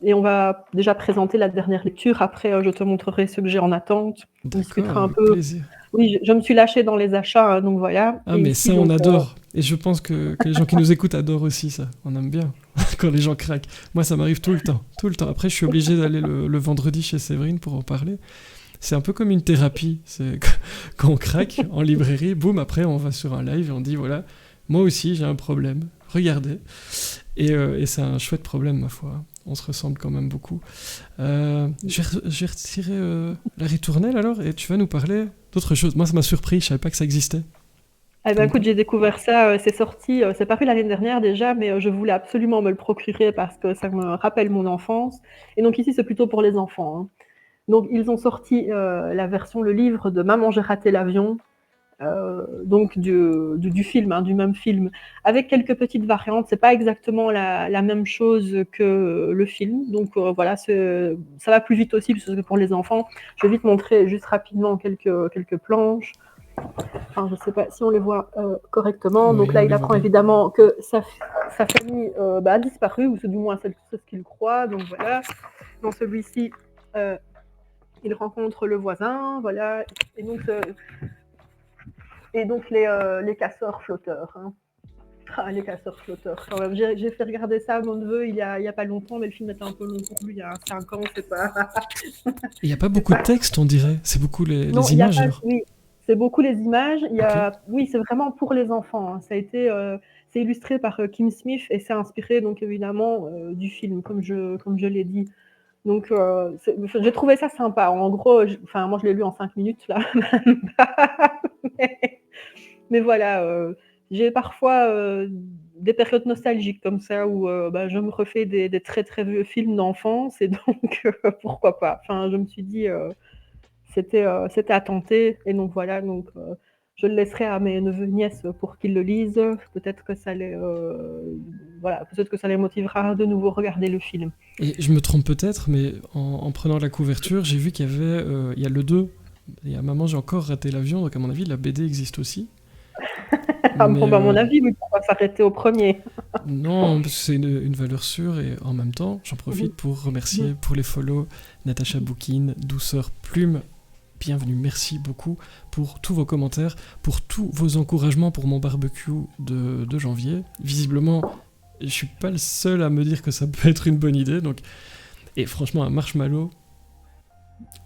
et on va déjà présenter la dernière lecture. Après, je te montrerai ce que j'ai en attente. On discutera D'accord, un avec peu. plaisir. Oui, je me suis lâchée dans les achats, donc voilà. Ah, Et mais ici, ça, on donc, adore. Et je pense que les gens qui nous écoutent adorent aussi ça. On aime bien quand les gens craquent. Moi, ça m'arrive tout le temps. Tout le temps. Après, je suis obligé d'aller le vendredi chez Séverine pour en parler. C'est un peu comme une thérapie. C'est quand on craque en librairie, boum, après, on va sur un live et on dit voilà, moi aussi, j'ai un problème. Regardez. Et c'est un chouette problème, ma foi. On se ressemble quand même beaucoup. Je vais retirer la ritournelle alors et tu vas nous parler d'autre chose. Moi, ça m'a surpris. Je savais pas que ça existait. eh ben, Comme écoute, quoi. j'ai découvert ça, c'est sorti, c'est paru l'année dernière déjà, mais je voulais absolument me le procurer parce que ça me rappelle mon enfance. Et donc ici, c'est plutôt pour les enfants, hein. Donc ils ont sorti la version, le livre de Maman, j'ai raté l'avion, donc du film, hein, du même film, avec quelques petites variantes. C'est pas exactement la même chose que le film. Donc voilà, ça va plus vite aussi, parce que pour les enfants, je vais vite montrer juste rapidement quelques planches. Enfin, je ne sais pas si on les voit correctement. Donc Oui, là, on il les voit apprend bien. évidemment que sa famille a disparu, ou c'est du moins c'est ce qu'il croit. Donc voilà. Dans celui-ci, euh, il rencontre le voisin, voilà. Et donc les casseurs flotteurs, hein. Ah, les casseurs flotteurs, quand même. J'ai fait regarder ça à mon neveu il y a pas longtemps, mais le film était un peu long pour lui, il y a 5 ans, c'est pas. Il n'y a pas C'est beaucoup de pas... texte, on dirait. C'est beaucoup Non, les il y a images pas. alors. Oui, c'est beaucoup les images. Ok. Oui, c'est vraiment pour les enfants, hein. Ça a été, c'est illustré par Kim Smith et c'est inspiré donc évidemment du film, comme je l'ai dit. Donc, j'ai trouvé ça sympa. En gros, enfin, moi je l'ai lu en 5 minutes là, mais, mais voilà, j'ai parfois des périodes nostalgiques comme ça où je me refais des très très vieux films d'enfance et donc pourquoi pas. Enfin, je me suis dit c'était à tenter. Et donc voilà, donc je le laisserai à mes neveux et nièces pour qu'ils le lisent. Peut-être que voilà, peut-être que ça les motivera de nouveau regarder le film. Et je me trompe peut-être, mais en prenant la couverture, j'ai vu qu'il y avait. Il y a le 2. Il y a Maman, j'ai encore raté l'avion, donc à mon avis, la BD existe aussi. À Mais mon avis, oui, pourquoi s'arrêter au premier. non, parce que c'est une valeur sûre et en même temps, j'en Mhm. profite pour remercier Mhm. pour les follow Natacha Boukine, Douceur Plume. Bienvenue, merci beaucoup pour tous vos commentaires, pour tous vos encouragements pour mon barbecue de janvier. Visiblement, je suis pas le seul à me dire que ça peut être une bonne idée. Donc, et franchement, un marshmallow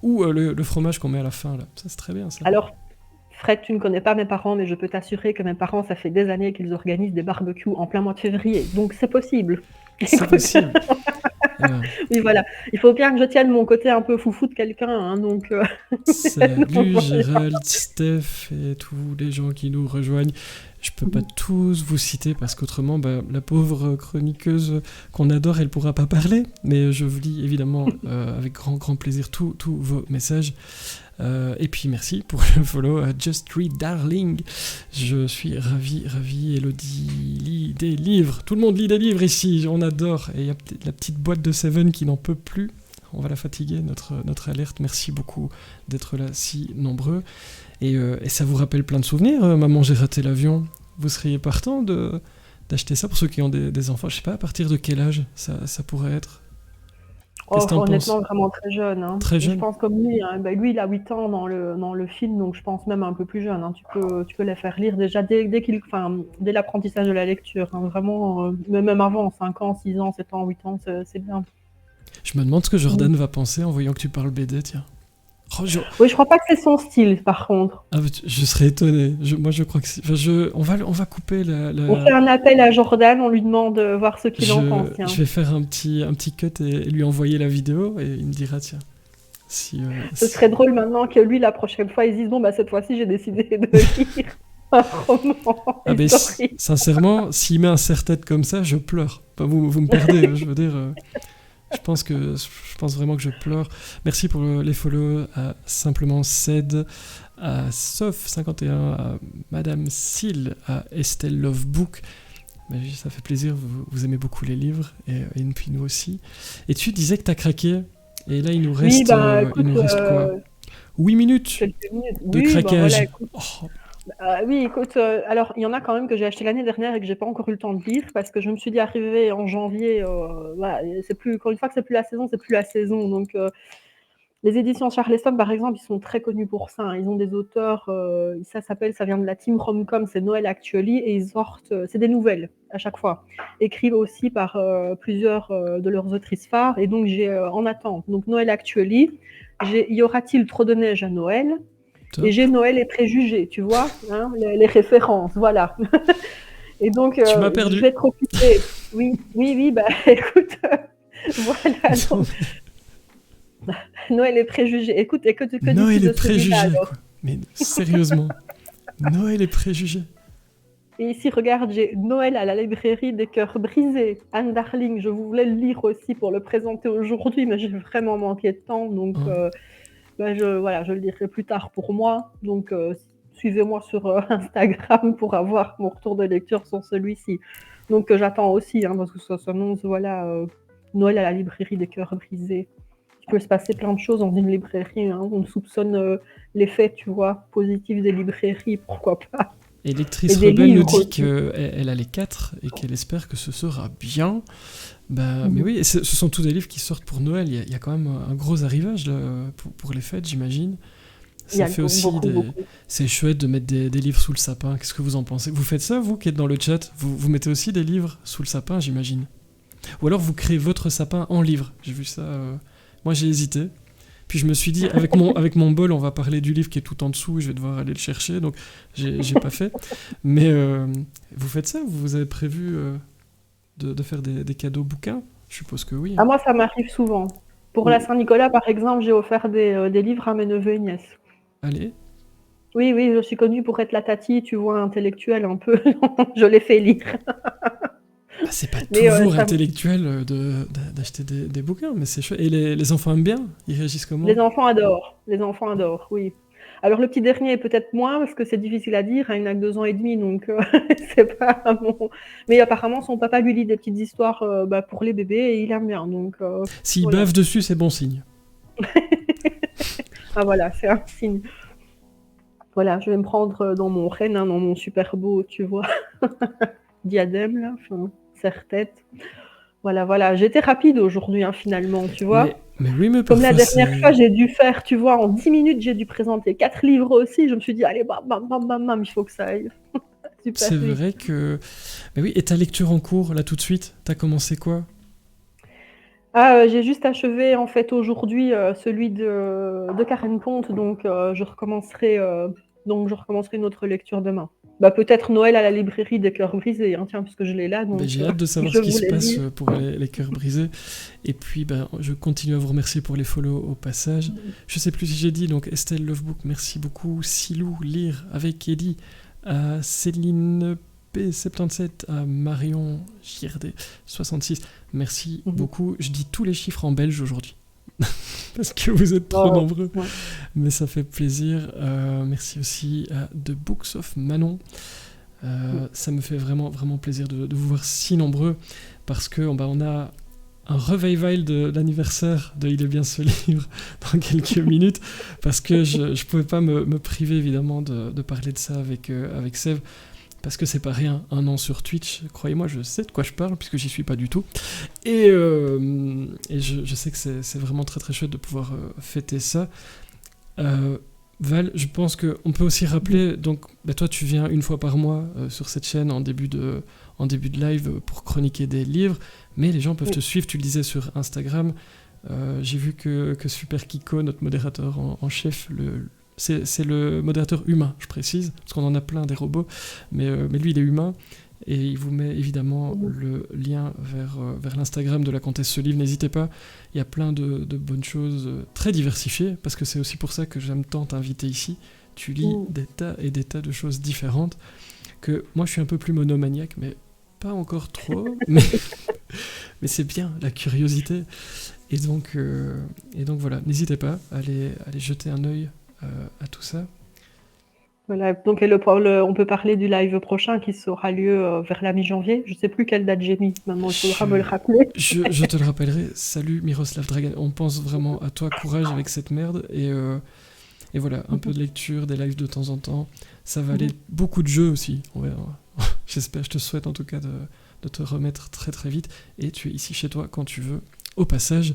ou le fromage qu'on met à la fin, là, ça c'est très bien ça. Alors, Fred, tu ne connais pas mes parents, mais je peux t'assurer que mes parents, ça fait des années qu'ils organisent des barbecues en plein mois de février. Donc, c'est possible. C'est Écoute, possible. Eh ben, oui, voilà. Il faut bien que je tienne mon côté un peu foufou de quelqu'un, hein, donc, donc, salut voilà. Gérald, Steph et tous les gens qui nous rejoignent. Je peux pas tous vous citer parce qu'autrement, la pauvre chroniqueuse qu'on adore, elle pourra pas parler. Mais je vous lis évidemment avec grand plaisir tous vos messages. Et puis merci pour le follow à Just Read Darling. Je suis ravi. Elodie lit des livres. Tout le monde lit des livres ici, on adore. Et il y a la petite boîte de Seven qui n'en peut plus. On va la fatiguer, notre alerte. Merci beaucoup d'être là si nombreux. Et ça vous rappelle plein de souvenirs, Maman, j'ai raté l'avion. Vous seriez partant d'acheter ça pour ceux qui ont des enfants. Je sais pas à partir de quel âge ça pourrait être. Qu'est-ce Oh, que t'en honnêtement, penses? vraiment très jeune, hein. Très Je jeune? pense comme lui, hein. Lui, il a 8 ans dans le film, donc je pense même un peu plus jeune, hein. Tu peux les faire lire déjà dès l'apprentissage de la lecture, hein. Vraiment, mais même avant, 5 ans, 6 ans, 7 ans, 8 ans, c'est bien. Je me demande ce que Mm. Jordan va penser en voyant que tu parles BD, tiens. Oh, Oui, je crois pas que c'est son style, par contre. ah, je serais étonné. Moi, je crois que c'est... Enfin, on va couper On fait un appel à Jordan, on lui demande de voir ce qu'il en pense, Je tiens. vais faire un petit cut et lui envoyer la vidéo et il me dira, tiens, si... Ce serait drôle maintenant que lui, la prochaine fois, il dise, bon, bah, cette fois-ci, j'ai décidé de lire un roman Ah ben, historique. sincèrement, s'il met un serre-tête comme ça, je pleure. Enfin, vous me perdez, je veux dire... je pense vraiment que je pleure. Merci pour les follow à Simplement Ced, à Sof51, à Madame Seal, à Estelle Lovebook. Ça fait plaisir, vous aimez beaucoup les livres, et puis nous aussi. Et tu disais que t'as craqué, et là Oui, il écoute, nous reste quoi? 8 minutes quelques minutes. de Oui, ben voilà, craquage. écoute. Oh, Oui, écoute, alors il y en a quand même que j'ai acheté l'année dernière et que j'ai pas encore eu le temps de lire parce que je me suis dit arrivé en janvier, voilà, c'est plus quand une fois que c'est plus la saison, c'est plus la saison donc les éditions Charleston, par exemple, ils sont très connus pour ça, hein. Ils ont des auteurs, ça vient de la team Rom-Com, c'est Noël Actually et ils sortent, c'est des nouvelles à chaque fois, écrites aussi par, plusieurs, de leurs autrices phares et donc j'ai, en attente, donc Noël Actually, j'ai Y aura-t-il trop de neige à Noël? Et Top. j'ai Noël et préjugés, tu vois, hein, les références, voilà. Et donc, Tu m'as je perdu. vais profiter. Oui, oui, oui, bah écoute, voilà, donc Noël et préjugés. Écoute, et que dis-tu Noël et de celui-là préjugés, alors? quoi. Mais sérieusement, Noël et préjugés. Et ici, regarde, j'ai Noël à la librairie des cœurs brisés. Anne Darling, je voulais le lire aussi pour le présenter aujourd'hui, mais j'ai vraiment manqué de temps, donc Hein. bah, voilà, je le lirai plus tard pour moi. Donc, suivez-moi sur Instagram pour avoir mon retour de lecture sur celui-ci. Donc, j'attends aussi, hein, parce que ça s'annonce, voilà, Noël à la librairie des cœurs brisés. Il peut se passer plein de choses dans une librairie. Hein. On soupçonne l'effet, tu vois, positif des librairies, pourquoi pas. Et Et Lectrice des Rebelle nous livres dit aussi. qu'elle a les 4 et qu'elle espère que ce sera bien. Bah, mais Mhm. oui, et ce sont tous des livres qui sortent pour Noël. Il y a quand même un gros arrivage là, pour les fêtes, j'imagine. Il y Ça a fait aussi beaucoup, beaucoup. C'est chouette de mettre des livres sous le sapin. Qu'est-ce que vous en pensez? Vous faites ça, vous qui êtes dans le chat? Vous mettez aussi des livres sous le sapin, j'imagine. Ou alors vous créez votre sapin en livre. J'ai vu ça. Moi, j'ai hésité. Puis je me suis dit, avec mon bol, on va parler du livre qui est tout en dessous et je vais devoir aller le chercher. Donc, j'ai pas fait. Mais vous faites ça? Vous avez prévu de faire des cadeaux bouquins? Je suppose que oui. Ah, Hein. moi, ça m'arrive souvent. Pour la Ou, Saint-Nicolas, par exemple, j'ai offert des livres à mes neveux et nièces. allez. Oui, oui, je suis connue pour être la tati, tu vois, intellectuelle un peu. Je les fais lire. Bah, c'est pas Mais toujours ça, intellectuel d'acheter des bouquins, mais c'est chouette. Et les enfants aiment bien? Ils réagissent comment? les enfants adorent. Les enfants adorent, oui. Alors, le petit dernier, peut-être moins, parce que c'est difficile à dire. Hein, il n'a que 2 ans et demi, donc c'est pas mon. Mais apparemment, son papa lui lit des petites histoires bah, pour les bébés et il aime bien. Donc, S'ils voilà. bavent dessus, c'est bon signe. Ah, voilà, c'est un signe. Voilà, je vais me prendre dans mon renne, hein, dans mon super beau, tu vois, diadème, là, enfin, serre-tête. Voilà, voilà. J'étais rapide aujourd'hui, hein, finalement, tu vois. Mais oui, mais Comme la parfois dernière fois, c'est. j'ai dû faire, tu vois, en 10 minutes, j'ai dû présenter 4 livres aussi. Je me suis dit, allez, bam, bam, bam, bam, bam, il faut que ça aille super C'est vite. vrai que. Mais oui, et ta lecture en cours, là tout de suite, t'as commencé quoi? Ah, j'ai juste achevé, en fait, aujourd'hui, celui de Karen Ponte, donc je recommencerai une autre lecture demain. Bah, peut-être Noël à la librairie des cœurs brisés, hein, tiens, puisque je l'ai là, Ben, donc j'ai hâte de savoir je ce qui se voulais passe lire. pour les cœurs brisés. Et puis, ben, je continue à vous remercier pour les follow au passage. Je sais plus si j'ai dit, donc Estelle Lovebook, merci beaucoup. Silou, Lire avec Eddie, à Céline P77, à Marion Girdet 66. Merci Mhm. beaucoup. Je dis tous les chiffres en belge aujourd'hui. Parce que vous êtes trop Oh, nombreux. ouais. Mais ça fait plaisir. Merci aussi à The Books of Manon. Ça me fait vraiment, vraiment plaisir de vous voir si nombreux parce que bah, on a un revival de l'anniversaire de Il est bien ce livre dans quelques minutes parce que je pouvais pas me priver évidemment de parler de ça avec Sève parce que c'est pas rien, 1 an sur Twitch, croyez-moi, je sais de quoi je parle puisque j'y suis pas du tout et je sais que c'est vraiment très très chouette de pouvoir fêter ça. Val, je pense qu'on peut aussi rappeler, donc bah toi tu viens une fois par mois sur cette chaîne en début de live pour chroniquer des livres, mais les gens peuvent Oui. te suivre, tu le disais sur Instagram. J'ai vu que Super Kiko, notre modérateur en chef, c'est le modérateur humain, je précise, parce qu'on en a plein des robots, mais lui il est humain. Et il vous met évidemment le lien vers l'Instagram de la Comtesse Ce Livre. N'hésitez pas, il y a plein de bonnes choses très diversifiées, parce que c'est aussi pour ça que j'aime tant t'inviter ici. Tu lis des tas et des tas de choses différentes, que moi je suis un peu plus monomaniaque, mais pas encore trop, mais c'est bien, la curiosité. Et donc voilà, n'hésitez pas à aller jeter un œil à tout ça. Voilà, donc on peut parler du live prochain qui aura lieu vers la mi-janvier. Je ne sais plus quelle date j'ai mis. Maintenant, il faudra me le rappeler. Je te le rappellerai. Salut Miroslav Dragan. On pense vraiment à toi. Courage avec cette merde. Et voilà, un peu de lecture, des lives de temps en temps. Ça va aller Mhm. beaucoup de jeux aussi. J'espère, je te souhaite en tout cas de te remettre très très vite. Et tu es ici chez toi quand tu veux. Au passage,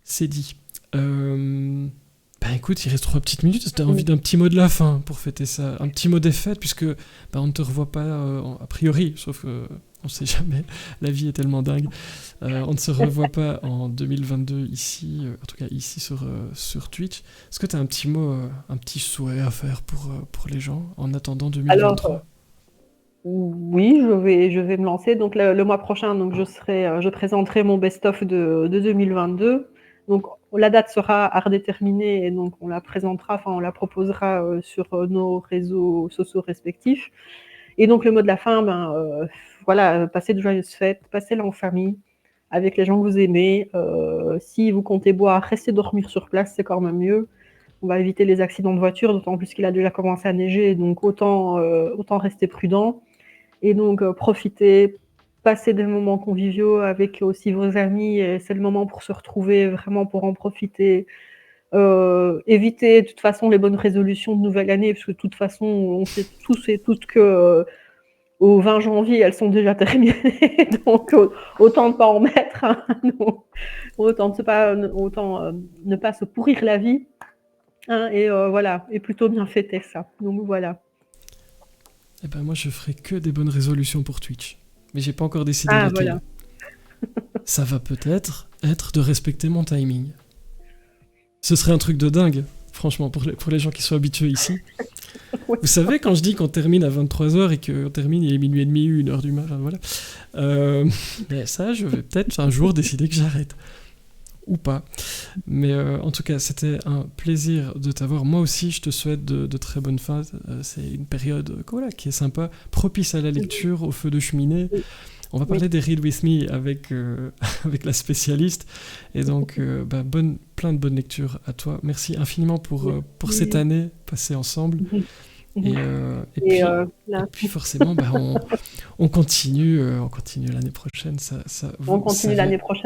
c'est dit. Bah écoute, il reste 3 petites minutes. Si tu as envie d'un petit mot de la fin pour fêter ça, un petit mot des fêtes, puisque bah, on ne te revoit pas a priori, sauf que on sait jamais, la vie est tellement dingue. On ne se revoit pas en 2022 ici, en tout cas ici sur Twitch. Est-ce que tu as un petit mot, un petit souhait à faire pour les gens en attendant Alors, 2023? oui, je vais me lancer. Donc le mois prochain, donc je présenterai mon best-of de 2022. Donc la date sera à redéterminer et donc on la présentera, enfin on la proposera sur nos réseaux sociaux respectifs. Et donc le mot de la fin, voilà, passez de joyeuses fêtes, passez-la en famille, avec les gens que vous aimez. Si vous comptez boire, restez dormir sur place, c'est quand même mieux. On va éviter les accidents de voiture, d'autant plus qu'il a déjà commencé à neiger, donc autant rester prudent. Et donc, profitez, passez des moments conviviaux avec aussi vos amis. C'est le moment pour se retrouver, vraiment pour en profiter. Évitez de toute façon les bonnes résolutions de nouvelle année, parce que de toute façon, on sait tous et toutes que au 20 janvier, elles sont déjà terminées. Donc, autant ne pas en mettre. Hein. Donc, autant ne pas se pourrir la vie. Hein, et voilà, et plutôt bien fêter ça. Donc voilà. Eh ben moi je ferai que des bonnes résolutions pour Twitch. Mais j'ai pas encore décidé Ah lesquelles. voilà. Ça va peut-être être de respecter mon timing. Ce serait un truc de dingue, franchement, pour les gens qui sont habitués ici. Ouais. Vous savez, quand je dis qu'on termine à 23h et qu'on termine, il est minuit et demi, 1h du matin, voilà. Mais ça, je vais peut-être un jour décider que j'arrête. Ou pas. Mais en tout cas, c'était un plaisir de t'avoir. Moi aussi, je te souhaite de très bonnes fêtes. C'est une période voilà, qui est sympa, propice à la lecture, au feu de cheminée. On va Oui. parler des Read With Me avec, avec la spécialiste. Et donc, plein de bonnes lectures à toi. Merci infiniment pour cette année passée ensemble. Et Et là, puis forcément, on continue l'année prochaine. Ça, on vous continue savez, l'année prochaine.